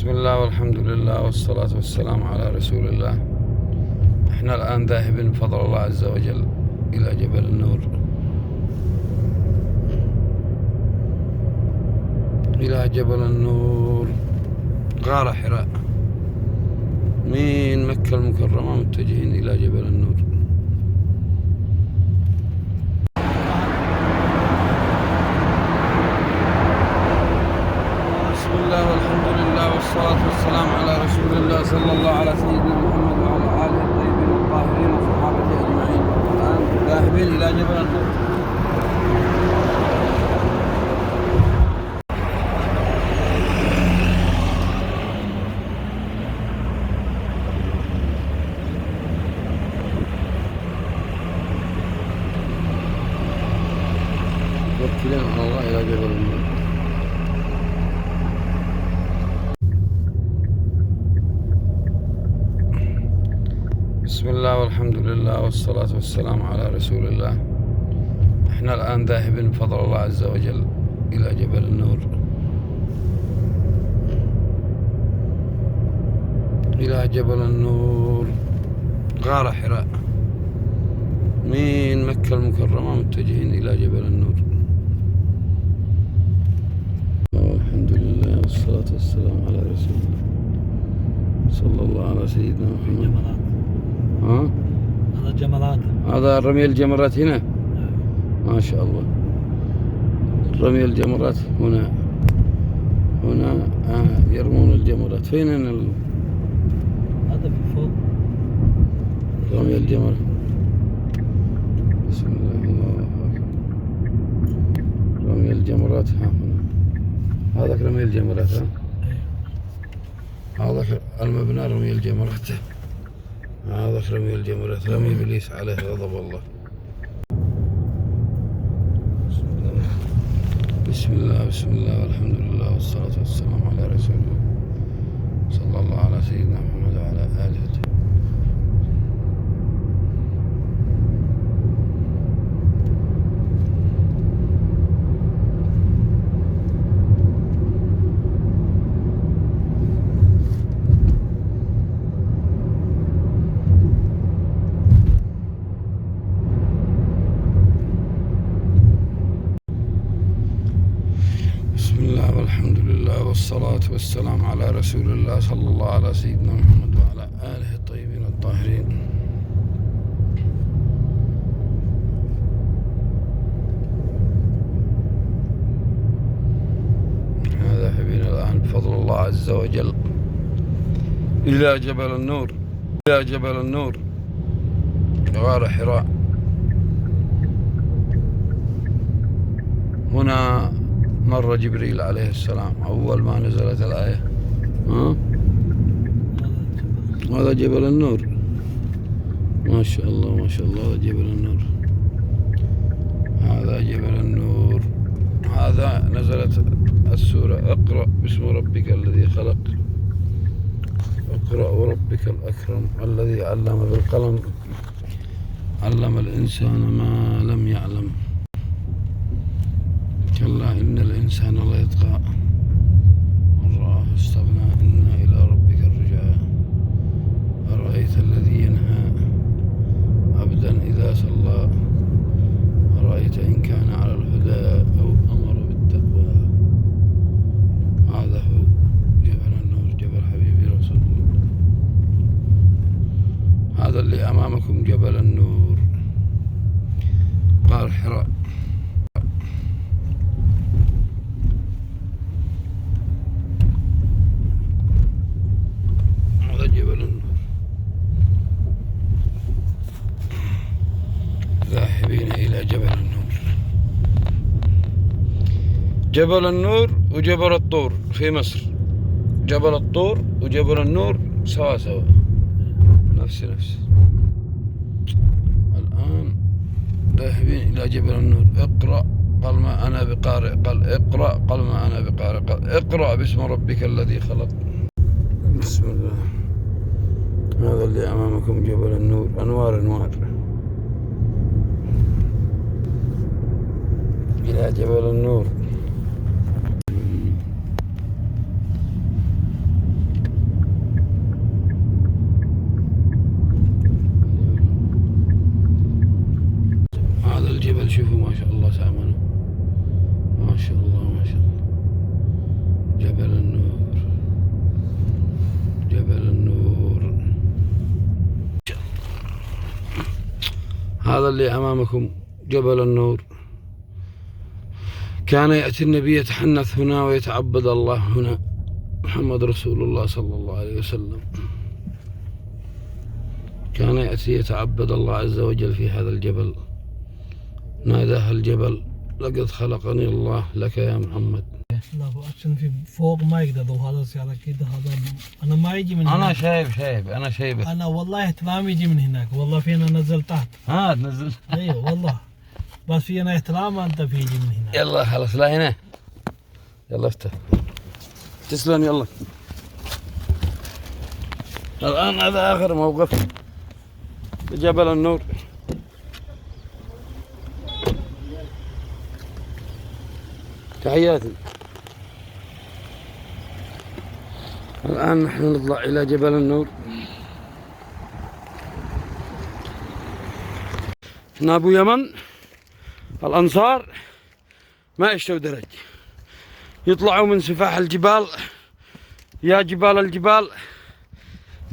بسم الله والحمد لله والصلاة والسلام على رسول الله. احنا الآن ذاهبين بفضل الله عز وجل إلى جبل النور، إلى جبل النور غار حراء من مكة المكرمة، متجهين إلى جبل النور. بسم الله والحمد لله والصلاة والسلام على رسول الله صلى الله على سيدنا محمد وعلى آله الطيبين الطاهرين وصحابته أجمعين. الآن ذاهبين إلى جبل النور. متوكلين على الله إلى جبل النور. بسم الله والحمد لله والصلاة والسلام على رسول الله. احنا الآن ذاهبين بفضل الله عز وجل إلى جبل النور، إلى جبل النور غار حراء من مكة المكرمة، متجهين إلى جبل النور. الحمد لله والصلاة والسلام على رسول الله صلى الله على سيدنا محمد. هذا جمرات، هذا رمي الجمرات هنا. ما شاء الله، رمي الجمرات هنا يرمون الجمرات. فين هذا من فوق رمي الجمرات. بسم الله الله أكبر. رمي الجمرات ها هنا. هذاك رمي الجمرات، هذاك المبنى رمي الجمرات، هذا رمي الجمرات، رمي إبليس عليه غضب الله. بسم الله بسم الله والحمد لله والصلاة والسلام على رسول الله صلى الله على سيدنا محمد وعلى آله. بسم الله والحمد لله والصلاة والسلام على رسول الله صلى الله على سيدنا محمد وعلى آله الطيبين الطاهرين. هذا حبينا الآن بفضل الله عز وجل إلى جبل النور، إلى جبل النور غار حراء. هنا مر جبريل عليه السلام أول ما نزلت الآية. هذا جبل النور، ما شاء الله ما شاء الله. هذا جبل النور، هذا جبل النور. هذا نزلت السورة اقرأ باسم ربك الذي خلق، اقرأ وربك الأكرم الذي علم بالقلم علم الإنسان ما لم يعلم كلا إن الإنسان ليطغى أن رآه استغنى إن إلى ربك الرجعى أرأيت الذي ينهى عبدا إذا صلى أرأيت إن كان على الهدى أو أمر بالتقوى. هذا هو جبل النور، جبل حبيبي رسول الله. هذا اللي أمامكم جبل النور غار حراء. جبل النور ذاهبين إلى جبل النور. جبل النور وجبل الطور في مصر، جبل الطور وجبل النور سوا سوا، نفس. الآن ذاهبين إلى جبل النور. اقرأ قال ما أنا بقارئ، قال اقرأ قال ما أنا بقارئ، قال اقرأ باسم ربك الذي خلق. بسم الله. هذا اللي أمامكم جبل النور، أنوار إلى جبل النور. هذا اللي أمامكم جبل النور. كان يأتي النبي يتحنث هنا ويتعبد الله هنا، محمد رسول الله صلى الله عليه وسلم كان يأتي يتعبد الله عز وجل في هذا الجبل. ناداه الجبل: لقد خلقني الله لك يا محمد. عشان في فوق ما يقدروا خلاص على كده. هذا انا ما يجي من هناك. أنا شايف انا والله احترام يجي من هناك، والله فينا نزل تحت. تنزل. ايوه والله، بس فينا احترام انت في يجي من هناك. يلا خلاص، لا هنا، يلا افتح. تسلم. يلا الآن هذا آخر موقف بجبل النور. تحياتي. الآن نحن نطلع إلى جبل النور. هنا أبو يمن الأنصار ما يشتوا درج، يطلعوا من سفاح الجبال. يا جبال الجبال،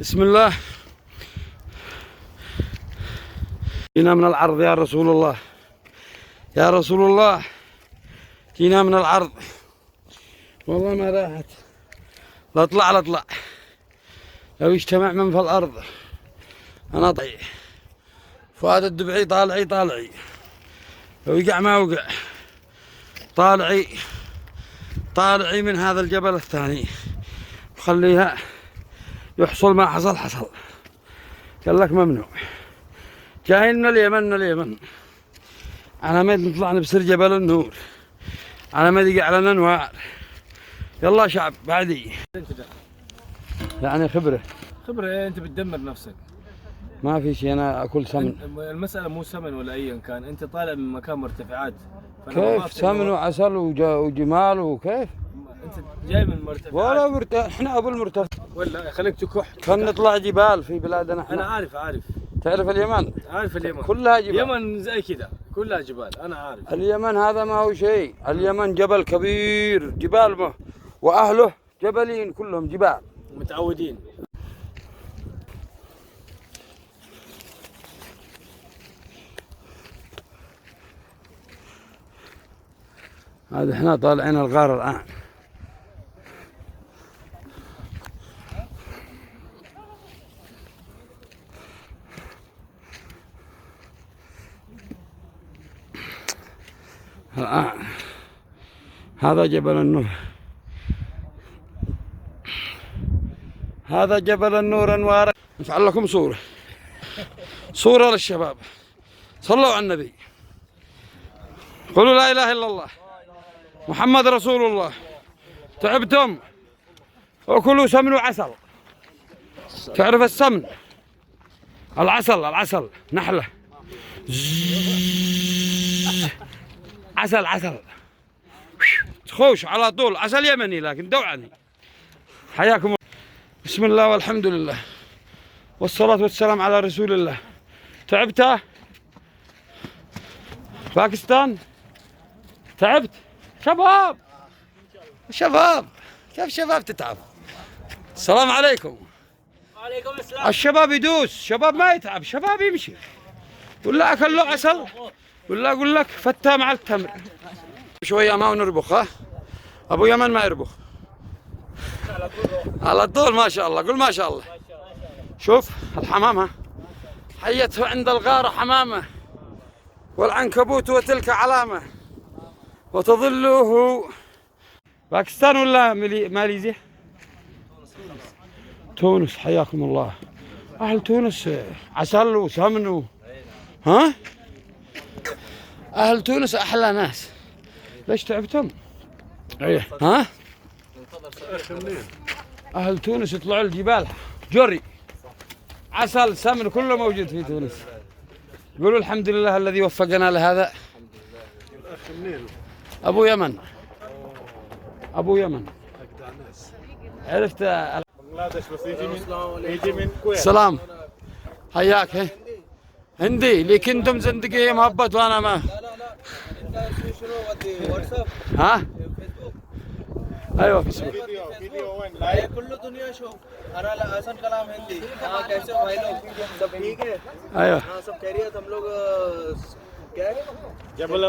بسم الله. جينا من العرض يا رسول الله، يا رسول الله، جينا من العرض. والله ما راحت، لا اطلع لو يجتمع من في الأرض أنا طيح. فؤاد الدبعي طالعي، لو يقع ما وقع. طالعي من هذا الجبل الثاني، وخليها يحصل ما حصل. قال لك ممنوع. جايين من اليمن على مد نطلع نبصر جبل النور، على مد يقع لنا انوار. يلا شعب بعدي. يعني خبرة ايه؟ انت بتدمر نفسك. ما في شيء، انا اكل سمن. المسألة مو سمن ولا ايا كان، انت طالع من مكان مرتفعات. كيف سمن وعسل وجمال وكيف؟ انت جاي من مرتفعات. ولا احنا ابو المرتفع، ولا خليك تكح. كان نطلع جبال في بلادنا احنا. انا عارف. تعرف اليمن؟ عارف اليمن كلها جبال. اليمن زي كذا كلها جبال، انا عارف. اليمن هذا ما هو شيء، اليمن جبل كبير، جبال واهله جبلين كلهم جبال متعودين. هذا احنا طالعين الغار الآن. هذا جبل النور، هذا جبل النور انوار. نفعل لكم صورة للشباب. صلوا على النبي، قولوا لا إله إلا الله محمد رسول الله. تعبتم وكلوا سمن وعسل. تعرف السمن؟ العسل نحلة. عسل تخوش على طول، عسل يمني لكن دوعني. حياكم الله. بسم الله والحمد لله والصلاة والسلام على رسول الله. تعبت؟ باكستان تعبت؟ شباب كيف شباب تتعب؟ السلام عليكم. وعليكم السلام. الشباب يدوس، شباب ما يتعب، شباب يمشي. ولا أكل له عسل، ولا أقول لك فتة مع التمر. شوية ما نربخ. ها أبو يمن ما يربخ على طول. ما شاء الله، قل ما شاء الله. شوف الحمامة حيته عند الغارة حمامة، والعنكبوت وتلك علامة، وتظله. باكستان ولا ماليزيا؟ تونس. حياكم الله. أهل تونس عسل وسمن ها؟ أهل تونس أحلى ناس. ليش تعبتم؟ ايه ها؟ أهل تونس يطلعوا الجبال جري، عسل سمن كله موجود في تونس. يقولوا الحمد لله الذي وفقنا لهذا. أبو يمن عرفت بنغلاديش بس يجي من كويت. سلام حياك. هندي اللي كنتم زندقية مهبط وانا ما. ها ايوه فيسبوك. كل الدنيا شوف हरा आसान कलाम हिंदी हाँ कैसे हो भाई लोग सब ठीक है ايوه हाँ सब खैरियत हम लोग क्या जबल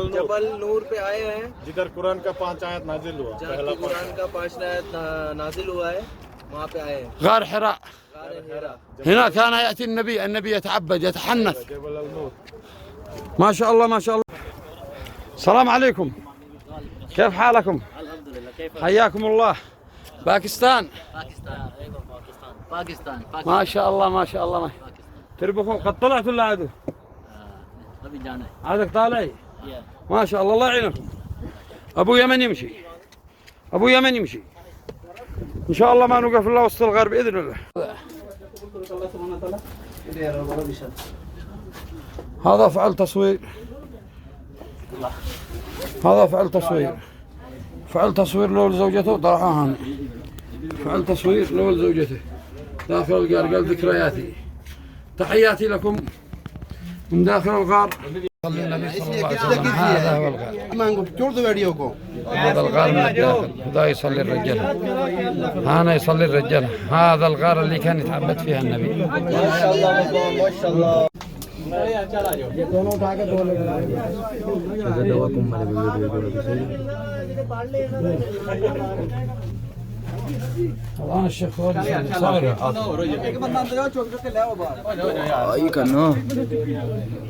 नूर पे आए हैं जिधर कुरान का 5 आयत नाजिल हुआ जहाँ कुरान का 5 आयत नाजिल हुआ है वहाँ पे आए हैं غار حراء. गार हेरा هنا كان يأتي النبي يتعبد يتحنث. जबल नूर ما شاء الله ما شاء الله. السلام عليكم، كيف حالكم؟ الحمد لله. كيف حياكم الله. باكستان. باكستان؟ ايوه باكستان. ما شاء الله ما شاء الله. تربكم قد طلعت ولا عدو؟ ابي جانا عادك طالعي؟ يا ما شاء الله الله يعينكم. ابو يمن يمشي، ابو يمن يمشي ان شاء الله. ما نوقف الا وسط الغار باذن الله. هذا فعل تصوير، هذا فعل تصوير، فعل تصوير له لزوجته طرحها هنا. فعل تصوير له لزوجته داخل الغار. قال ذكرياتي، تحياتي لكم من داخل الغار. صلى النبي صلى الله عليه وسلم. هذا هو الغار، هذا الغار من الداخل. هذا يصلي الرجال، هنا يصلي الرجال. هذا الغار اللي كان يتعبد فيها النبي. ما شاء الله ما شاء الله الآن الشيخ فؤاد صاير.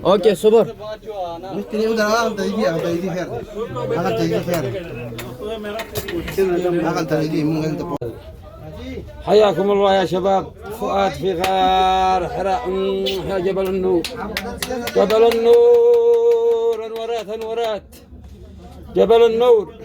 اوكي صبر حياكم الله يا شباب. فؤاد في غار حراء يا جبل النور. جبل النور، انورات انورات، جبل النور.